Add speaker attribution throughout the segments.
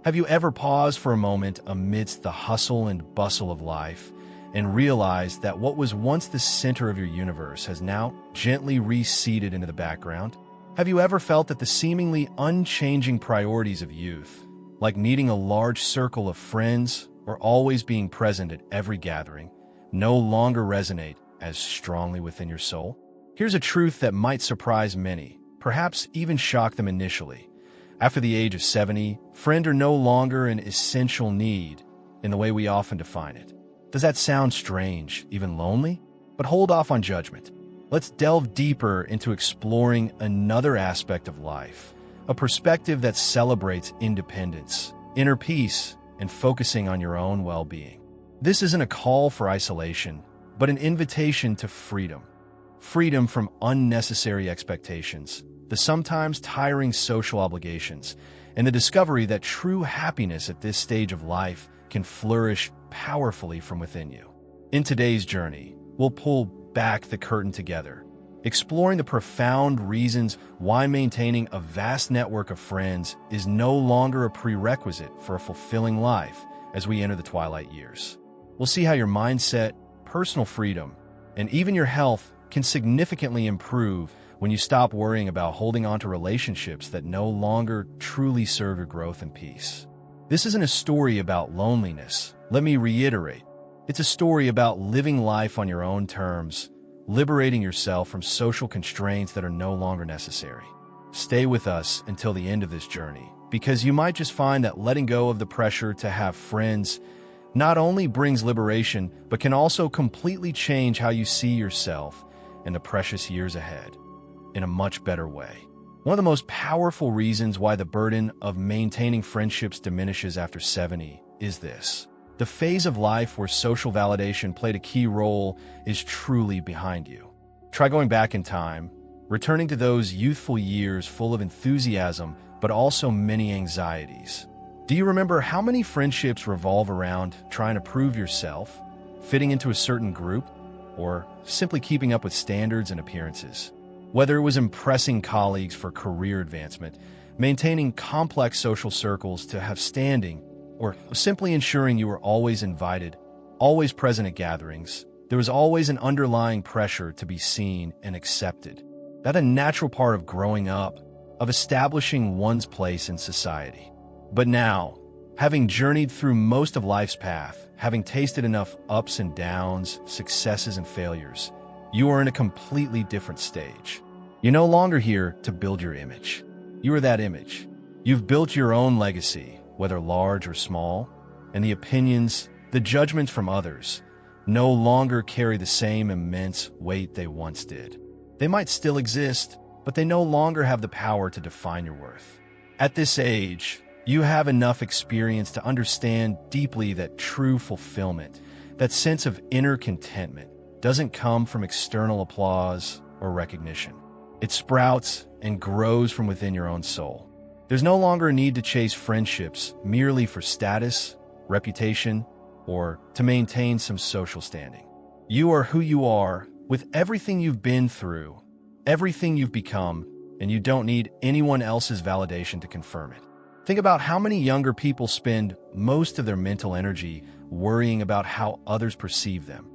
Speaker 1: Have you ever paused for a moment amidst the hustle and bustle of life and realized that what was once the center of your universe has now gently receded into the background? Have you ever felt that the seemingly unchanging priorities of youth, like needing a large circle of friends or always being present at every gathering, no longer resonate as strongly within your soul? Here's a truth that might surprise many, perhaps even shock them initially. After the age of 70, friends are no longer an essential need in the way we often define it. Does that sound strange, even lonely? But hold off on judgment. Let's delve deeper into exploring another aspect of life, a perspective that celebrates independence, inner peace, and focusing on your own well-being. This isn't a call for isolation, but an invitation to freedom. Freedom from unnecessary expectations, the sometimes tiring social obligations, and the discovery that true happiness at this stage of life can flourish powerfully from within you. In today's journey, we'll pull back the curtain together, exploring the profound reasons why maintaining a vast network of friends is no longer a prerequisite for a fulfilling life as we enter the twilight years. We'll see how your mindset, personal freedom, and even your health can significantly improve when you stop worrying about holding on to relationships that no longer truly serve your growth and peace. This isn't a story about loneliness. Let me reiterate. It's a story about living life on your own terms, liberating yourself from social constraints that are no longer necessary. Stay with us until the end of this journey, because you might just find that letting go of the pressure to have friends not only brings liberation, but can also completely change how you see yourself and the precious years ahead in a much better way. One of the most powerful reasons why the burden of maintaining friendships diminishes after 70 is this. The phase of life where social validation played a key role is truly behind you. Try going back in time, returning to those youthful years full of enthusiasm, but also many anxieties. Do you remember how many friendships revolve around trying to prove yourself, fitting into a certain group, or simply keeping up with standards and appearances? Whether it was impressing colleagues for career advancement, maintaining complex social circles to have standing, or simply ensuring you were always invited, always present at gatherings, there was always an underlying pressure to be seen and accepted. That's a natural part of growing up, of establishing one's place in society. But now, having journeyed through most of life's path, having tasted enough ups and downs, successes and failures, you are in a completely different stage. You're no longer here to build your image. You are that image. You've built your own legacy, whether large or small, and the opinions, the judgments from others, no longer carry the same immense weight they once did. They might still exist, but they no longer have the power to define your worth. At this age, you have enough experience to understand deeply that true fulfillment, that sense of inner contentment, doesn't come from external applause or recognition. It sprouts and grows from within your own soul. There's no longer a need to chase friendships merely for status, reputation, or to maintain some social standing. You are who you are with everything you've been through, everything you've become, and you don't need anyone else's validation to confirm it. Think about how many younger people spend most of their mental energy worrying about how others perceive them.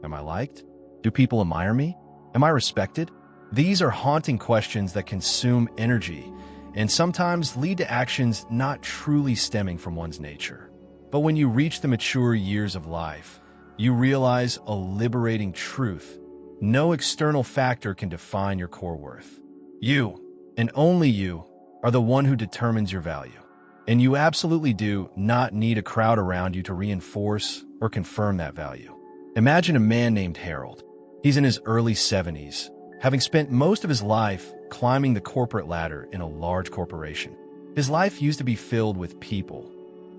Speaker 1: Am I liked? Do people admire me? Am I respected? These are haunting questions that consume energy and sometimes lead to actions not truly stemming from one's nature. But when you reach the mature years of life, you realize a liberating truth. No external factor can define your core worth. You, and only you, are the one who determines your value. And you absolutely do not need a crowd around you to reinforce or confirm that value. Imagine a man named Harold. He's in his early 70s, having spent most of his life climbing the corporate ladder in a large corporation. His life used to be filled with people,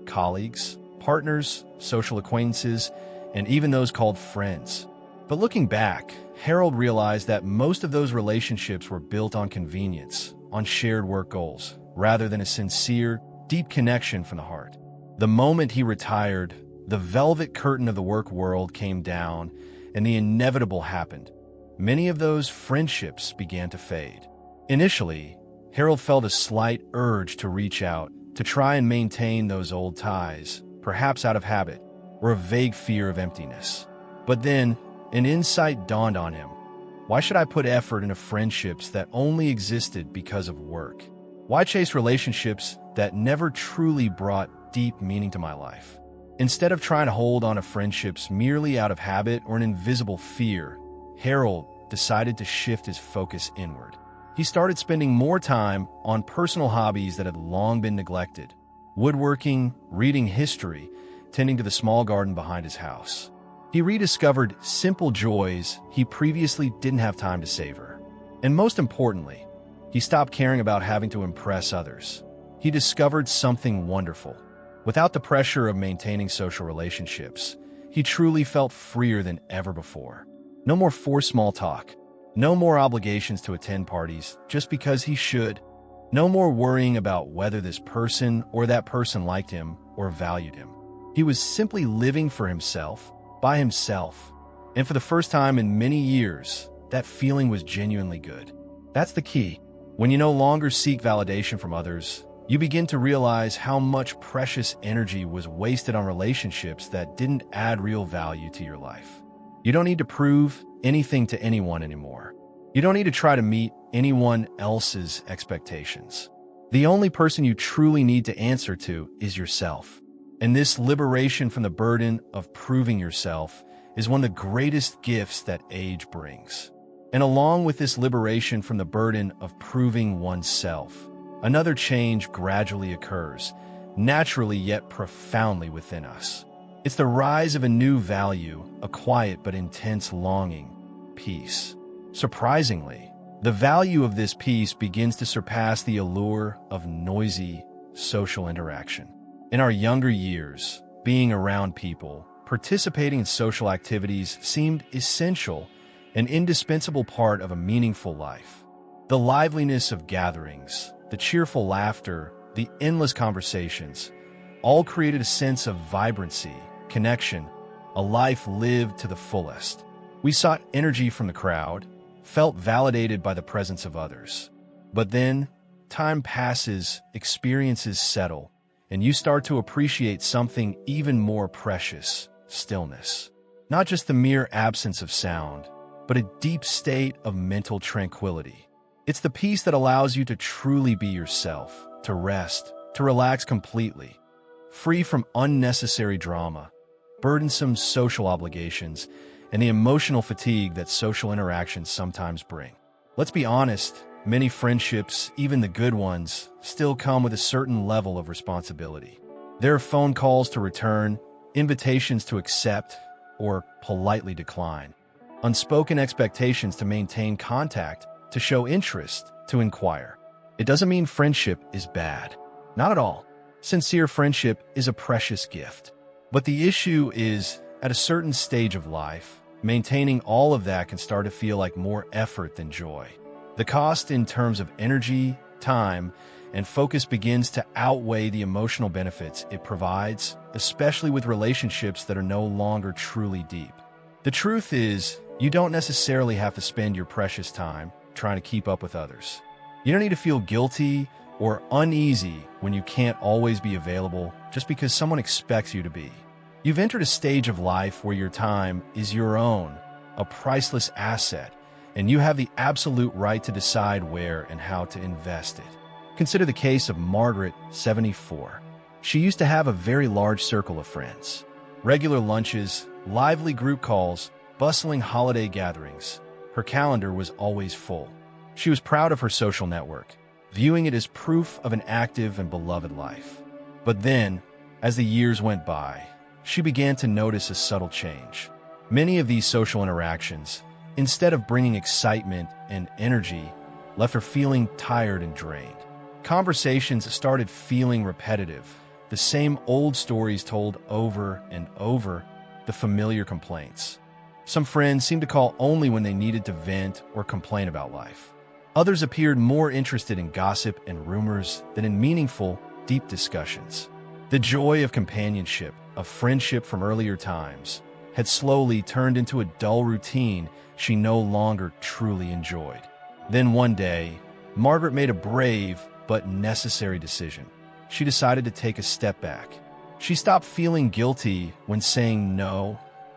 Speaker 1: colleagues, partners, social acquaintances, and even those called friends. But looking back, Harold realized that most of those relationships were built on convenience, on shared work goals, rather than a sincere, deep connection from the heart. The moment he retired, the velvet curtain of the work world came down, and the inevitable happened. Many of those friendships began to fade. Initially, Harold felt a slight urge to reach out, to try and maintain those old ties, perhaps out of habit or a vague fear of emptiness. But then, an insight dawned on him. Why should I put effort into friendships that only existed because of work? Why chase relationships that never truly brought deep meaning to my life? Instead of trying to hold on to friendships merely out of habit or an invisible fear, Harold decided to shift his focus inward. He started spending more time on personal hobbies that had long been neglected: woodworking, reading history, tending to the small garden behind his house. He rediscovered simple joys he previously didn't have time to savor. And most importantly, he stopped caring about having to impress others. He discovered something wonderful. Without the pressure of maintaining social relationships, he truly felt freer than ever before. No more forced small talk. No more obligations to attend parties just because he should. No more worrying about whether this person or that person liked him or valued him. He was simply living for himself, by himself. And for the first time in many years, that feeling was genuinely good. That's the key. When you no longer seek validation from others, you begin to realize how much precious energy was wasted on relationships that didn't add real value to your life. You don't need to prove anything to anyone anymore. You don't need to try to meet anyone else's expectations. The only person you truly need to answer to is yourself. And this liberation from the burden of proving yourself is one of the greatest gifts that age brings. And along with this liberation from the burden of proving oneself, another change gradually occurs, naturally yet profoundly within us. It's the rise of a new value, a quiet but intense longing: peace. Surprisingly, the value of this peace begins to surpass the allure of noisy social interaction. In our younger years, being around people, participating in social activities seemed essential, an indispensable part of a meaningful life. The liveliness of gatherings, the cheerful laughter, the endless conversations, all created a sense of vibrancy, connection, a life lived to the fullest. We sought energy from the crowd, felt validated by the presence of others. But then, time passes, experiences settle, and you start to appreciate something even more precious: stillness. Not just the mere absence of sound, but a deep state of mental tranquility. It's the peace that allows you to truly be yourself, to rest, to relax completely, free from unnecessary drama, burdensome social obligations, and the emotional fatigue that social interactions sometimes bring. Let's be honest, many friendships, even the good ones, still come with a certain level of responsibility. There are phone calls to return, invitations to accept, or politely decline. Unspoken expectations to maintain contact, to show interest, to inquire. It doesn't mean friendship is bad. Not at all. Sincere friendship is a precious gift. But the issue is, at a certain stage of life, maintaining all of that can start to feel like more effort than joy. The cost in terms of energy, time, and focus begins to outweigh the emotional benefits it provides, especially with relationships that are no longer truly deep. The truth is, you don't necessarily have to spend your precious time trying to keep up with others. You don't need to feel guilty or uneasy when you can't always be available just because someone expects you to be. You've entered a stage of life where your time is your own, a priceless asset, and you have the absolute right to decide where and how to invest it. Consider the case of Margaret, 74. She used to have a very large circle of friends. Regular lunches, lively group calls, bustling holiday gatherings. Her calendar was always full. She was proud of her social network, viewing it as proof of an active and beloved life. But then, as the years went by, she began to notice a subtle change. Many of these social interactions, instead of bringing excitement and energy, left her feeling tired and drained. Conversations started feeling repetitive, the same old stories told over and over, the familiar complaints. Some friends seemed to call only when they needed to vent or complain about life. Others appeared more interested in gossip and rumors than in meaningful, deep discussions. The joy of companionship, of friendship from earlier times, had slowly turned into a dull routine she no longer truly enjoyed. Then one day, Margaret made a brave but necessary decision. she decided to take a step back. She stopped feeling guilty when saying no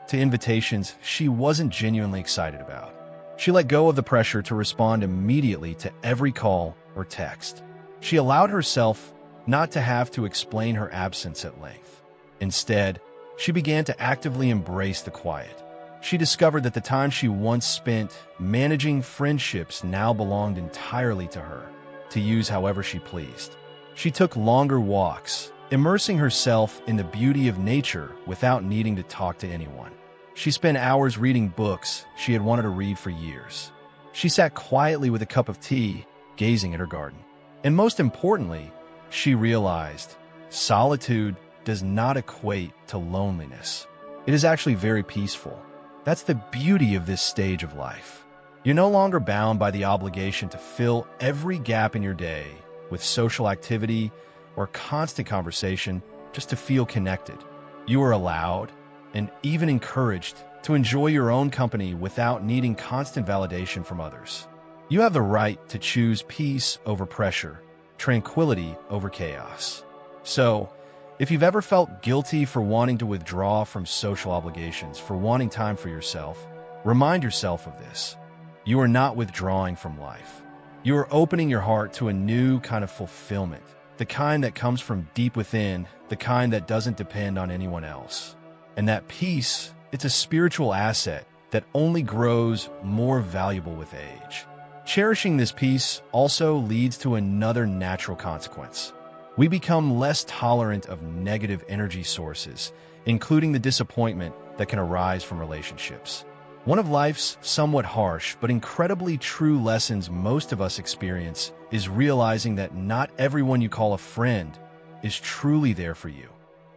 Speaker 1: to invitations she wasn't genuinely excited about. She let go of the pressure to respond immediately to every call or text. She allowed herself not to have to explain her absence at length. Instead, she began to actively embrace the quiet. She discovered that the time she once spent managing friendships now belonged entirely to her, to use however she pleased. She took longer walks, immersing herself in the beauty of nature without needing to talk to anyone. She spent hours reading books she had wanted to read for years. She sat quietly with a cup of tea, gazing at her garden. And most importantly, she realized solitude does not equate to loneliness. It is actually very peaceful. That's the beauty of this stage of life. You're no longer bound by the obligation to fill every gap in your day with social activity or constant conversation just to feel connected. You are allowed and even encouraged to enjoy your own company without needing constant validation from others. You have the right to choose peace over pressure, tranquility over chaos. So, if you've ever felt guilty for wanting to withdraw from social obligations, for wanting time for yourself, remind yourself of this. You are not withdrawing from life. You are opening your heart to a new kind of fulfillment, the kind that comes from deep within, the kind that doesn't depend on anyone else. And that peace, it's a spiritual asset that only grows more valuable with age. Cherishing this peace also leads to another natural consequence. We become less tolerant of negative energy sources, including the disappointment that can arise from relationships. One of life's somewhat harsh but incredibly true lessons most of us experience is realizing that not everyone you call a friend is truly there for you,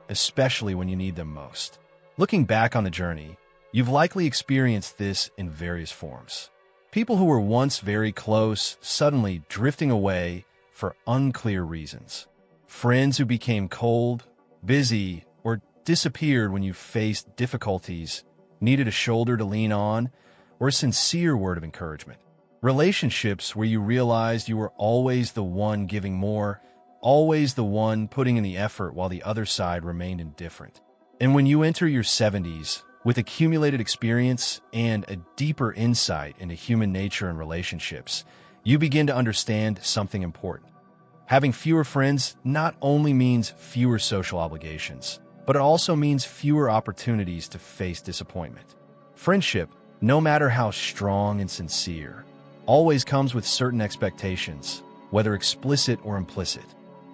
Speaker 1: especially when you need them most. Looking back on the journey, you've likely experienced this in various forms. People who were once very close suddenly drifting away for unclear reasons. Friends who became cold, busy, or disappeared when you faced difficulties, needed a shoulder to lean on, or a sincere word of encouragement. Relationships where you realized you were always the one giving more, always the one putting in the effort while the other side remained indifferent. And when you enter your 70s, with accumulated experience and a deeper insight into human nature and relationships, you begin to understand something important. Having fewer friends not only means fewer social obligations, but it also means fewer opportunities to face disappointment. Friendship, no matter how strong and sincere, always comes with certain expectations, whether explicit or implicit.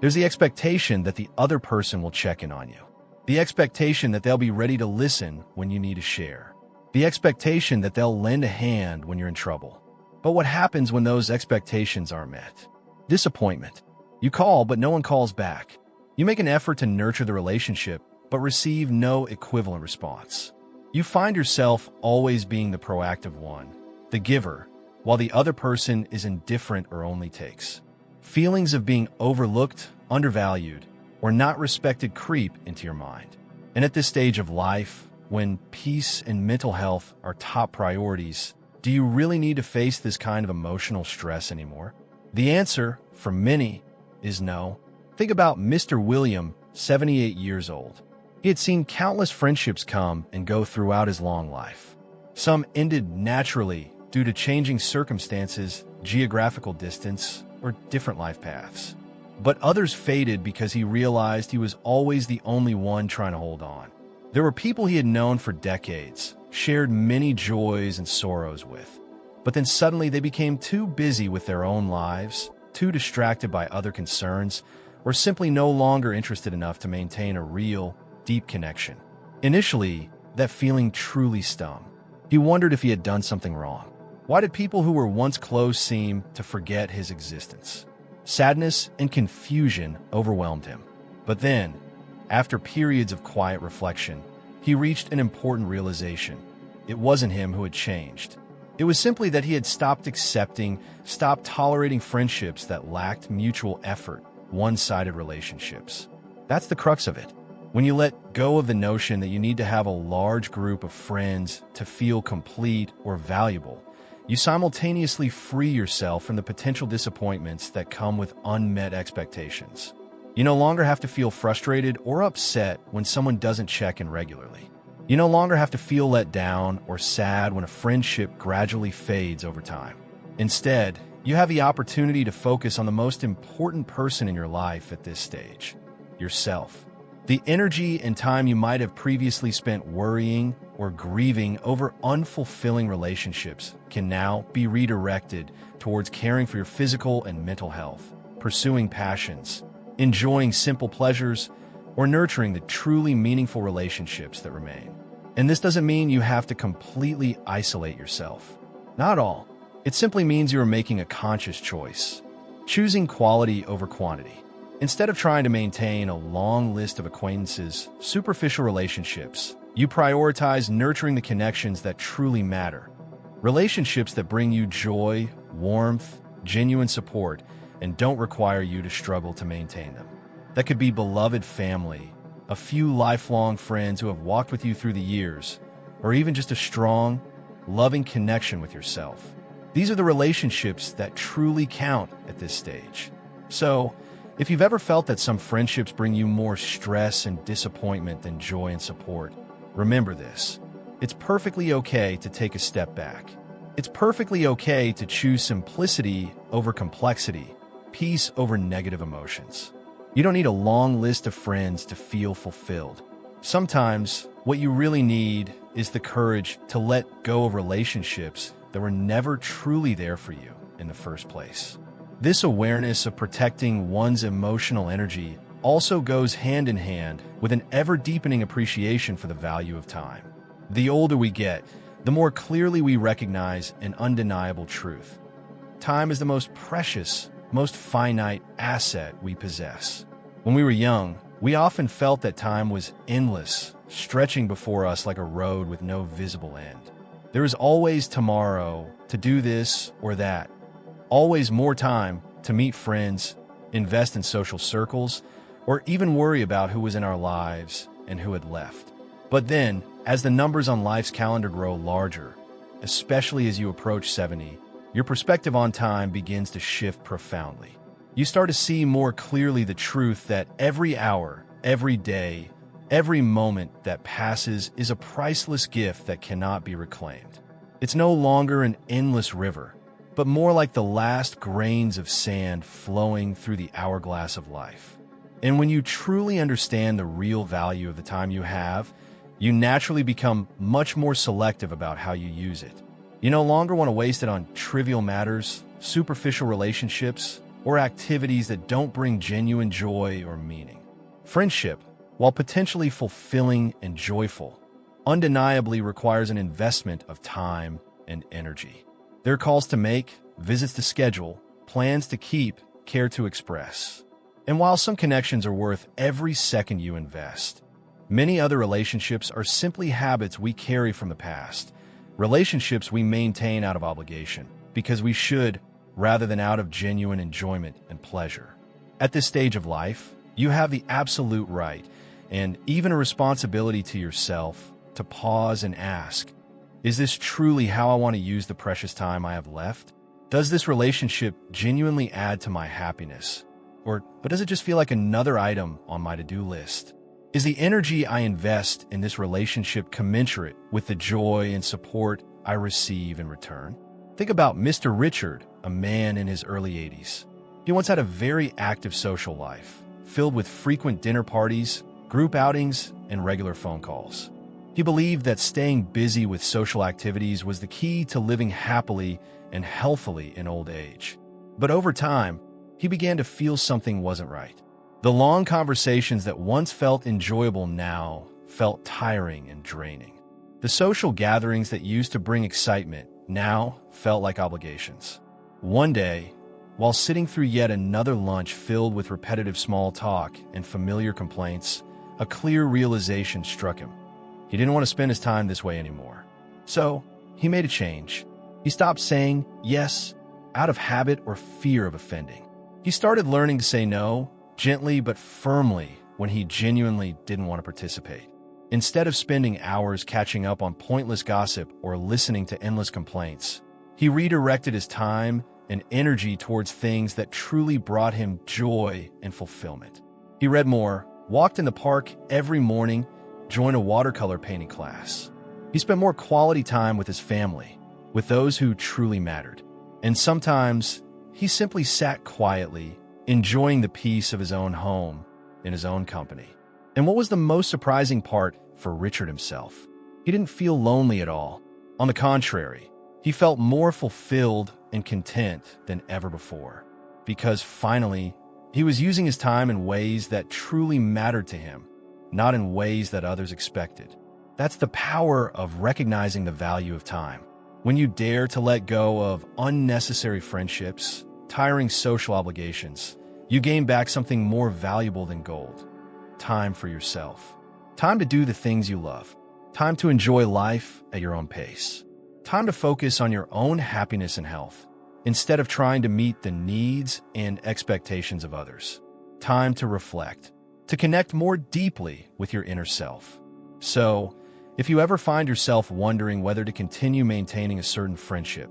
Speaker 1: There's the expectation that the other person will check in on you. The expectation that they'll be ready to listen when you need to share. The expectation that they'll lend a hand when you're in trouble. But what happens when those expectations aren't met? Disappointment. You call, but no one calls back. You make an effort to nurture the relationship, but receive no equivalent response. You find yourself always being the proactive one, the giver, while the other person is indifferent or only takes. Feelings of being overlooked, undervalued, or not respected creep into your mind. And at this stage of life, when peace and mental health are top priorities, do you really need to face this kind of emotional stress anymore? The answer, for many, is no. Think about Mr. William, 78 years old. He had seen countless friendships come and go throughout his long life. Some ended naturally due to changing circumstances, geographical distance, or different life paths. But others faded because he realized he was always the only one trying to hold on. There were people he had known for decades, shared many joys and sorrows with, but then suddenly they became too busy with their own lives, too distracted by other concerns, or simply no longer interested enough to maintain a real, deep connection. Initially, that feeling truly stung. He wondered if he had done something wrong. Why did people who were once close seem to forget his existence? Sadness and confusion overwhelmed him. But then, after periods of quiet reflection, he reached an important realization. It wasn't him who had changed. It was simply that he had stopped accepting, stopped tolerating friendships that lacked mutual effort, one-sided relationships. That's the crux of it. When you let go of the notion that you need to have a large group of friends to feel complete or valuable, you simultaneously free yourself from the potential disappointments that come with unmet expectations. You no longer have to feel frustrated or upset when someone doesn't check in regularly. You no longer have to feel let down or sad when a friendship gradually fades over time. Instead, you have the opportunity to focus on the most important person in your life at this stage, yourself. The energy and time you might have previously spent worrying or grieving over unfulfilling relationships can now be redirected towards caring for your physical and mental health, pursuing passions, enjoying simple pleasures, or nurturing the truly meaningful relationships that remain. And this doesn't mean you have to completely isolate yourself. Not at all. It simply means you are making a conscious choice, choosing quality over quantity. Instead of trying to maintain a long list of acquaintances, superficial relationships, you prioritize nurturing the connections that truly matter. Relationships that bring you joy, warmth, genuine support, and don't require you to struggle to maintain them. That could be beloved family, a few lifelong friends who have walked with you through the years, or even just a strong, loving connection with yourself. These are the relationships that truly count at this stage. So, if you've ever felt that some friendships bring you more stress and disappointment than joy and support, remember this. It's perfectly okay to take a step back. It's perfectly okay to choose simplicity over complexity, peace over negative emotions. You don't need a long list of friends to feel fulfilled. Sometimes, what you really need is the courage to let go of relationships that were never truly there for you in the first place. This awareness of protecting one's emotional energy also goes hand in hand with an ever-deepening appreciation for the value of time. The older we get, the more clearly we recognize an undeniable truth. Time is the most precious, most finite asset we possess. When we were young, we often felt that time was endless, stretching before us like a road with no visible end. There is always tomorrow to do this or that. Always more time to meet friends, invest in social circles, or even worry about who was in our lives and who had left. But then, as the numbers on life's calendar grow larger, especially as you approach 70, your perspective on time begins to shift profoundly. You start to see more clearly the truth that every hour, every day, every moment that passes is a priceless gift that cannot be reclaimed. It's no longer an endless river, but more like the last grains of sand flowing through the hourglass of life. And when you truly understand the real value of the time you have, you naturally become much more selective about how you use it. You no longer want to waste it on trivial matters, superficial relationships, or activities that don't bring genuine joy or meaning. Friendship, while potentially fulfilling and joyful, undeniably requires an investment of time and energy. There are calls to make, visits to schedule, plans to keep, care to express. And while some connections are worth every second you invest, many other relationships are simply habits we carry from the past, relationships we maintain out of obligation, because we should, rather than out of genuine enjoyment and pleasure. At this stage of life, you have the absolute right, and even a responsibility to yourself, to pause and ask, is this truly how I want to use the precious time I have left? Does this relationship genuinely add to my happiness? Or does it just feel like another item on my to-do list? Is the energy I invest in this relationship commensurate with the joy and support I receive in return? Think about Mr. Richard, a man in his early 80s. He once had a very active social life, filled with frequent dinner parties, group outings, and regular phone calls. He believed that staying busy with social activities was the key to living happily and healthily in old age. But over time, he began to feel something wasn't right. The long conversations that once felt enjoyable now felt tiring and draining. The social gatherings that used to bring excitement now felt like obligations. One day, while sitting through yet another lunch filled with repetitive small talk and familiar complaints, a clear realization struck him. He didn't want to spend his time this way anymore. So, he made a change. He stopped saying yes out of habit or fear of offending. He started learning to say no, gently but firmly, when he genuinely didn't want to participate. Instead of spending hours catching up on pointless gossip or listening to endless complaints, he redirected his time and energy towards things that truly brought him joy and fulfillment. He read more, walked in the park every morning, joined a watercolor painting class. He spent more quality time with his family, with those who truly mattered. And sometimes, he simply sat quietly, enjoying the peace of his own home, in his own company. And what was the most surprising part for Richard himself? He didn't feel lonely at all. On the contrary, he felt more fulfilled and content than ever before, because finally, he was using his time in ways that truly mattered to him, not in ways that others expected. That's the power of recognizing the value of time. When you dare to let go of unnecessary friendships, tiring social obligations, you gain back something more valuable than gold. Time for yourself. Time to do the things you love. Time to enjoy life at your own pace. Time to focus on your own happiness and health, instead of trying to meet the needs and expectations of others. Time to reflect, to connect more deeply with your inner self. So, if you ever find yourself wondering whether to continue maintaining a certain friendship,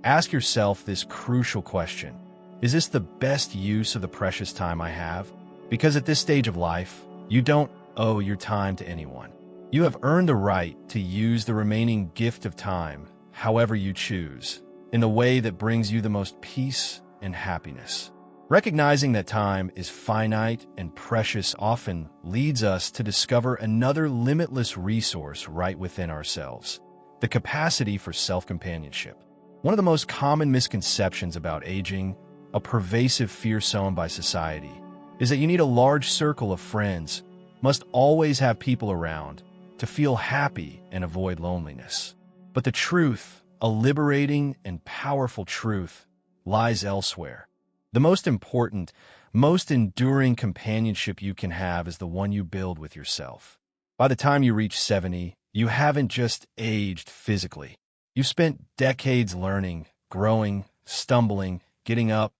Speaker 1: ask yourself this crucial question. Is this the best use of the precious time I have? Because at this stage of life, you don't owe your time to anyone. You have earned the right to use the remaining gift of time however you choose, in the way that brings you the most peace and happiness. Recognizing that time is finite and precious often leads us to discover another limitless resource right within ourselves: the capacity for self-companionship. One of the most common misconceptions about aging, a pervasive fear sown by society, is that you need a large circle of friends, must always have people around, to feel happy and avoid loneliness. But the truth, a liberating and powerful truth, lies elsewhere. The most important, most enduring companionship you can have is the one you build with yourself. By the time you reach 70, you haven't just aged physically. You've spent decades learning, growing, stumbling, getting up,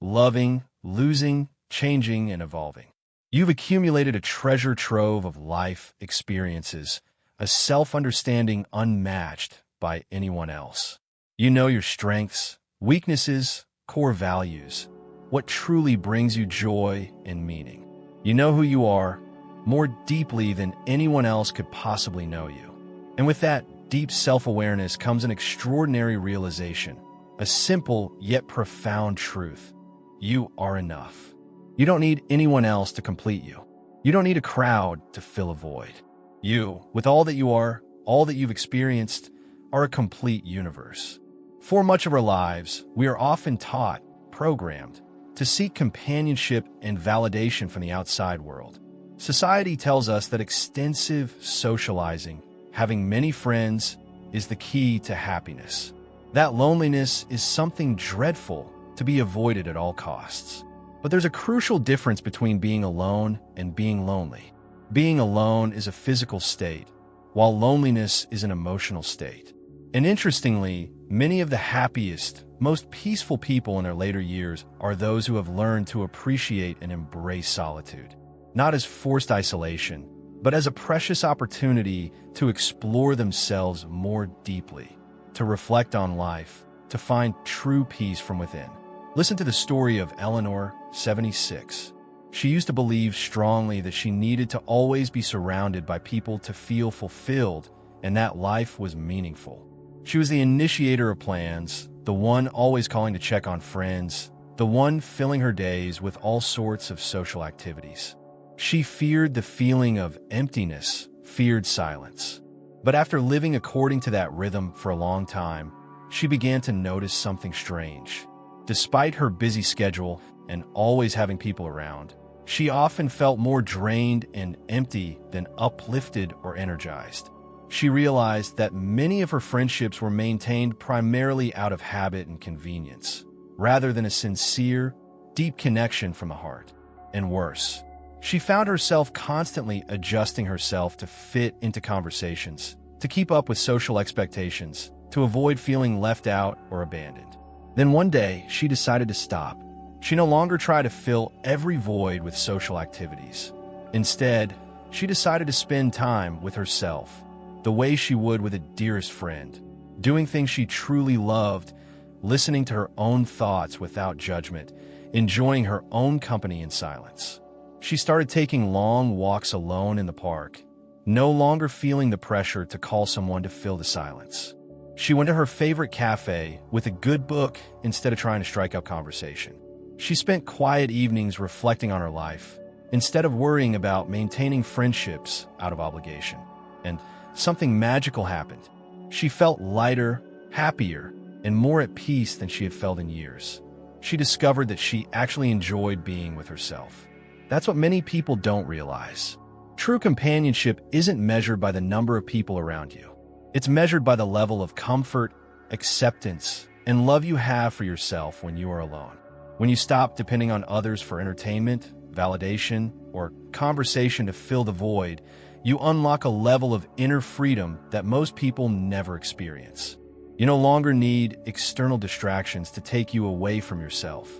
Speaker 1: loving, losing, changing, and evolving. You've accumulated a treasure trove of life experiences, a self-understanding unmatched by anyone else. You know your strengths, weaknesses, core values, what truly brings you joy and meaning. You know who you are more deeply than anyone else could possibly know you. And with that deep self-awareness comes an extraordinary realization, a simple yet profound truth. You are enough. You don't need anyone else to complete you. You don't need a crowd to fill a void. You, with all that you are, all that you've experienced, are a complete universe. For much of our lives, we are often taught, programmed, to seek companionship and validation from the outside world. Society tells us that extensive socializing, having many friends, is the key to happiness. That loneliness is something dreadful to be avoided at all costs. But there's a crucial difference between being alone and being lonely. Being alone is a physical state, while loneliness is an emotional state. And interestingly, many of the happiest, most peaceful people in their later years are those who have learned to appreciate and embrace solitude, not as forced isolation, but as a precious opportunity to explore themselves more deeply, to reflect on life, to find true peace from within. Listen to the story of Eleanor, 76. She used to believe strongly that she needed to always be surrounded by people to feel fulfilled and that life was meaningful. She was the initiator of plans, the one always calling to check on friends, the one filling her days with all sorts of social activities. She feared the feeling of emptiness, feared silence. But after living according to that rhythm for a long time, she began to notice something strange. Despite her busy schedule and always having people around, she often felt more drained and empty than uplifted or energized. She realized that many of her friendships were maintained primarily out of habit and convenience, rather than a sincere, deep connection from the heart. And worse, she found herself constantly adjusting herself to fit into conversations, to keep up with social expectations, to avoid feeling left out or abandoned. Then one day, she decided to stop. She no longer tried to fill every void with social activities. Instead, she decided to spend time with herself, the way she would with a dearest friend, doing things she truly loved, listening to her own thoughts without judgment, enjoying her own company in silence. She started taking long walks alone in the park, no longer feeling the pressure to call someone to fill the silence. She went to her favorite cafe with a good book instead of trying to strike up conversation. She spent quiet evenings reflecting on her life, instead of worrying about maintaining friendships out of obligation. And something magical happened. She felt lighter, happier, and more at peace than she had felt in years. She discovered that she actually enjoyed being with herself. That's what many people don't realize. True companionship isn't measured by the number of people around you. It's measured by the level of comfort, acceptance, and love you have for yourself when you are alone. When you stop depending on others for entertainment, validation, or conversation to fill the void, you unlock a level of inner freedom that most people never experience. You no longer need external distractions to take you away from yourself.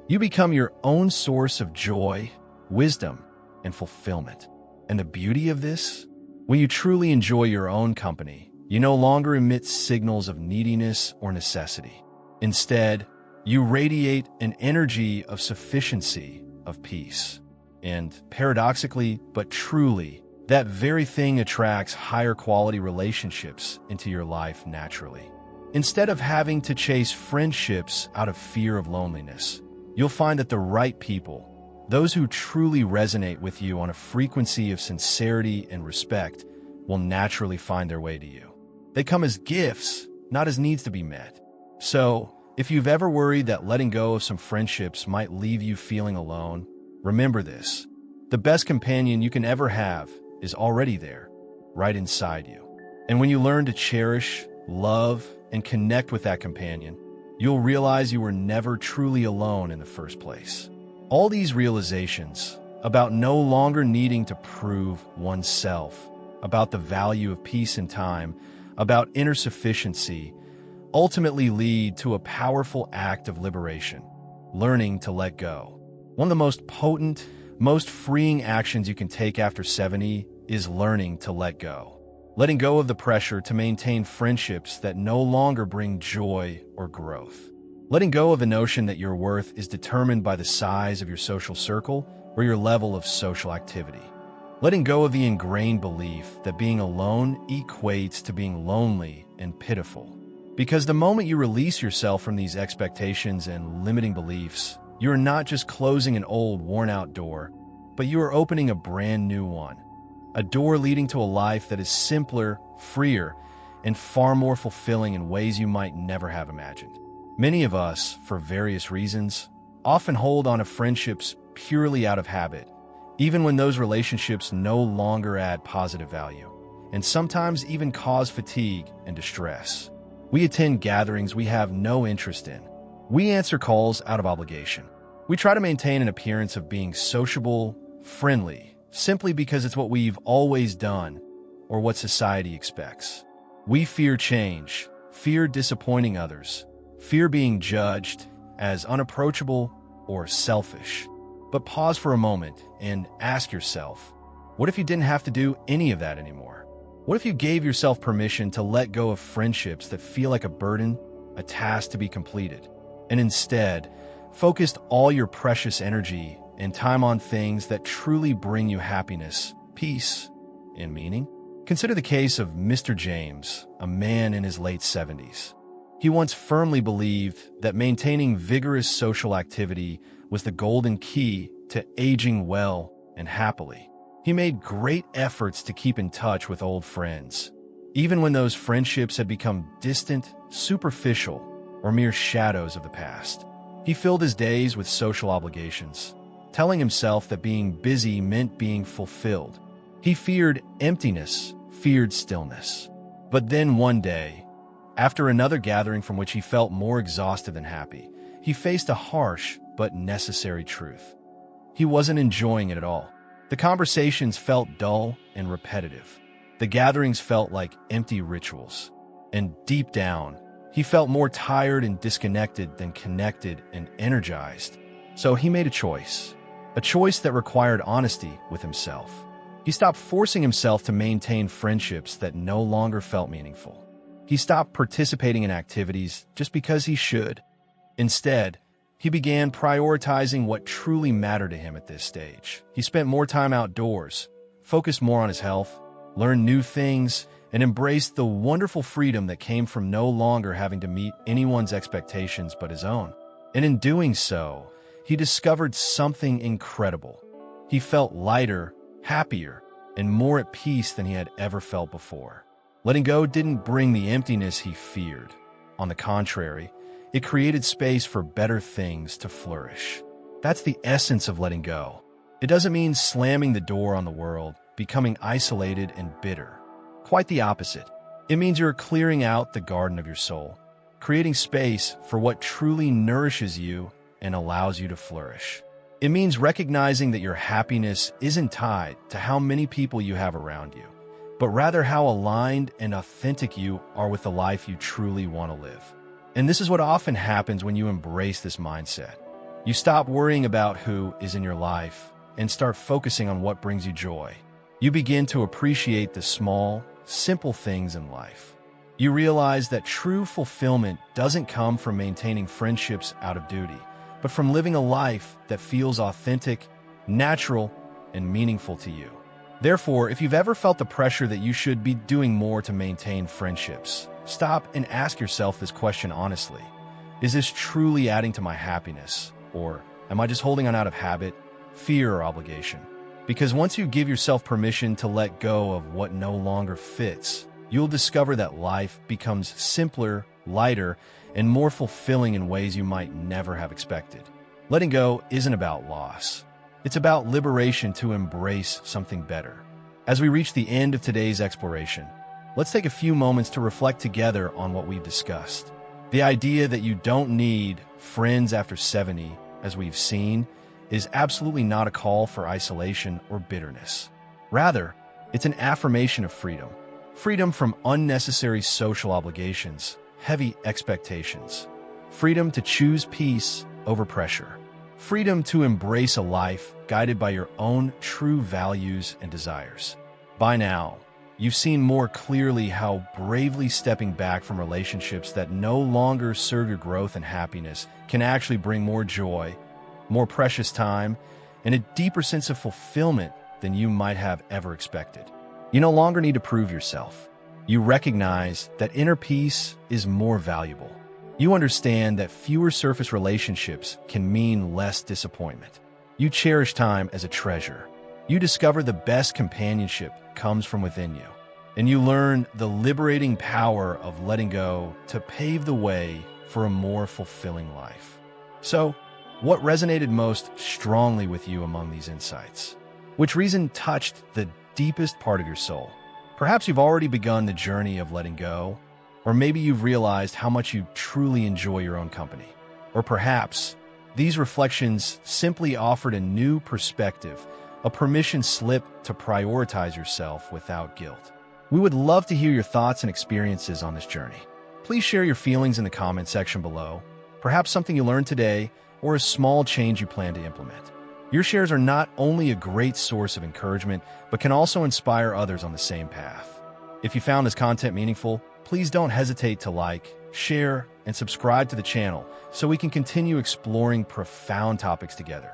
Speaker 1: You become your own source of joy, wisdom, and fulfillment. And the beauty of this? When you truly enjoy your own company, you no longer emit signals of neediness or necessity. Instead, you radiate an energy of sufficiency, of peace. And paradoxically, but truly, that very thing attracts higher quality relationships into your life naturally. Instead of having to chase friendships out of fear of loneliness, you'll find that the right people, those who truly resonate with you on a frequency of sincerity and respect, will naturally find their way to you. They come as gifts, not as needs to be met. So, if you've ever worried that letting go of some friendships might leave you feeling alone, remember this. The best companion you can ever have is already there, right inside you. And when you learn to cherish, love, and connect with that companion, you'll realize you were never truly alone in the first place. All these realizations about no longer needing to prove oneself, about the value of peace and time, about inner sufficiency, ultimately lead to a powerful act of liberation, learning to let go. One of the most potent, most freeing actions you can take after 70 is learning to let go. Letting go of the pressure to maintain friendships that no longer bring joy or growth. Letting go of the notion that your worth is determined by the size of your social circle or your level of social activity. Letting go of the ingrained belief that being alone equates to being lonely and pitiful. Because the moment you release yourself from these expectations and limiting beliefs, you are not just closing an old, worn-out door, but you are opening a brand new one. A door leading to a life that is simpler, freer, and far more fulfilling in ways you might never have imagined. Many of us, for various reasons, often hold on to friendships purely out of habit, even when those relationships no longer add positive value, and sometimes even cause fatigue and distress. We attend gatherings we have no interest in. We answer calls out of obligation. We try to maintain an appearance of being sociable, friendly, simply because it's what we've always done or what society expects. We fear change, fear disappointing others, fear being judged as unapproachable or selfish. But pause for a moment and ask yourself, what if you didn't have to do any of that anymore? What if you gave yourself permission to let go of friendships that feel like a burden, a task to be completed, and instead focused all your precious energy and time on things that truly bring you happiness, peace, and meaning? Consider the case of Mr. James, a man in his late 70s. He once firmly believed that maintaining vigorous social activity was the golden key to aging well and happily. He made great efforts to keep in touch with old friends, even when those friendships had become distant, superficial, or mere shadows of the past. He filled his days with social obligations, telling himself that being busy meant being fulfilled. He feared emptiness, feared stillness. But then one day, after another gathering from which he felt more exhausted than happy, he faced a harsh but necessary truth. He wasn't enjoying it at all. The conversations felt dull and repetitive. The gatherings felt like empty rituals. And deep down, he felt more tired and disconnected than connected and energized. So he made a choice that required honesty with himself. He stopped forcing himself to maintain friendships that no longer felt meaningful. He stopped participating in activities just because he should. Instead, He began prioritizing what truly mattered to him at this stage. He spent more time outdoors, focused more on his health, learned new things, and embraced the wonderful freedom that came from no longer having to meet anyone's expectations but his own. And in doing so, he discovered something incredible. He felt lighter, happier, and more at peace than he had ever felt before. Letting go didn't bring the emptiness he feared. On the contrary, it created space for better things to flourish. That's the essence of letting go. It doesn't mean slamming the door on the world, becoming isolated and bitter. Quite the opposite. It means you're clearing out the garden of your soul, creating space for what truly nourishes you and allows you to flourish. It means recognizing that your happiness isn't tied to how many people you have around you, but rather how aligned and authentic you are with the life you truly want to live. And this is what often happens when you embrace this mindset. You stop worrying about who is in your life and start focusing on what brings you joy. You begin to appreciate the small, simple things in life. You realize that true fulfillment doesn't come from maintaining friendships out of duty, but from living a life that feels authentic, natural, and meaningful to you. Therefore, if you've ever felt the pressure that you should be doing more to maintain friendships, stop and ask yourself this question honestly. Is this truly adding to my happiness? Or am I just holding on out of habit, fear, or obligation? Because once you give yourself permission to let go of what no longer fits, you'll discover that life becomes simpler, lighter, and more fulfilling in ways you might never have expected. Letting go isn't about loss. It's about liberation to embrace something better. As we reach the end of today's exploration, let's take a few moments to reflect together on what we've discussed. The idea that you don't need friends after 70, as we've seen, is absolutely not a call for isolation or bitterness. Rather, it's an affirmation of freedom. Freedom from unnecessary social obligations, heavy expectations. Freedom to choose peace over pressure. Freedom to embrace a life guided by your own true values and desires. By now, you've seen more clearly how bravely stepping back from relationships that no longer serve your growth and happiness can actually bring more joy, more precious time, and a deeper sense of fulfillment than you might have ever expected. You no longer need to prove yourself. You recognize that inner peace is more valuable. You understand that fewer surface relationships can mean less disappointment. You cherish time as a treasure. You discover the best companionship comes from within you. And you learn the liberating power of letting go to pave the way for a more fulfilling life. So, what resonated most strongly with you among these insights? Which reason touched the deepest part of your soul? Perhaps you've already begun the journey of letting go, or maybe you've realized how much you truly enjoy your own company. Or perhaps these reflections simply offered a new perspective, a permission slip to prioritize yourself without guilt. We would love to hear your thoughts and experiences on this journey. Please share your feelings in the comment section below, perhaps something you learned today, or a small change you plan to implement. Your shares are not only a great source of encouragement, but can also inspire others on the same path. If you found this content meaningful, please don't hesitate to like, share, and subscribe to the channel so we can continue exploring profound topics together.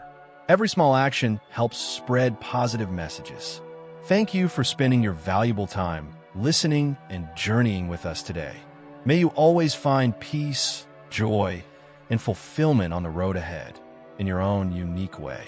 Speaker 1: Every small action helps spread positive messages. Thank you for spending your valuable time listening and journeying with us today. May you always find peace, joy, and fulfillment on the road ahead in your own unique way.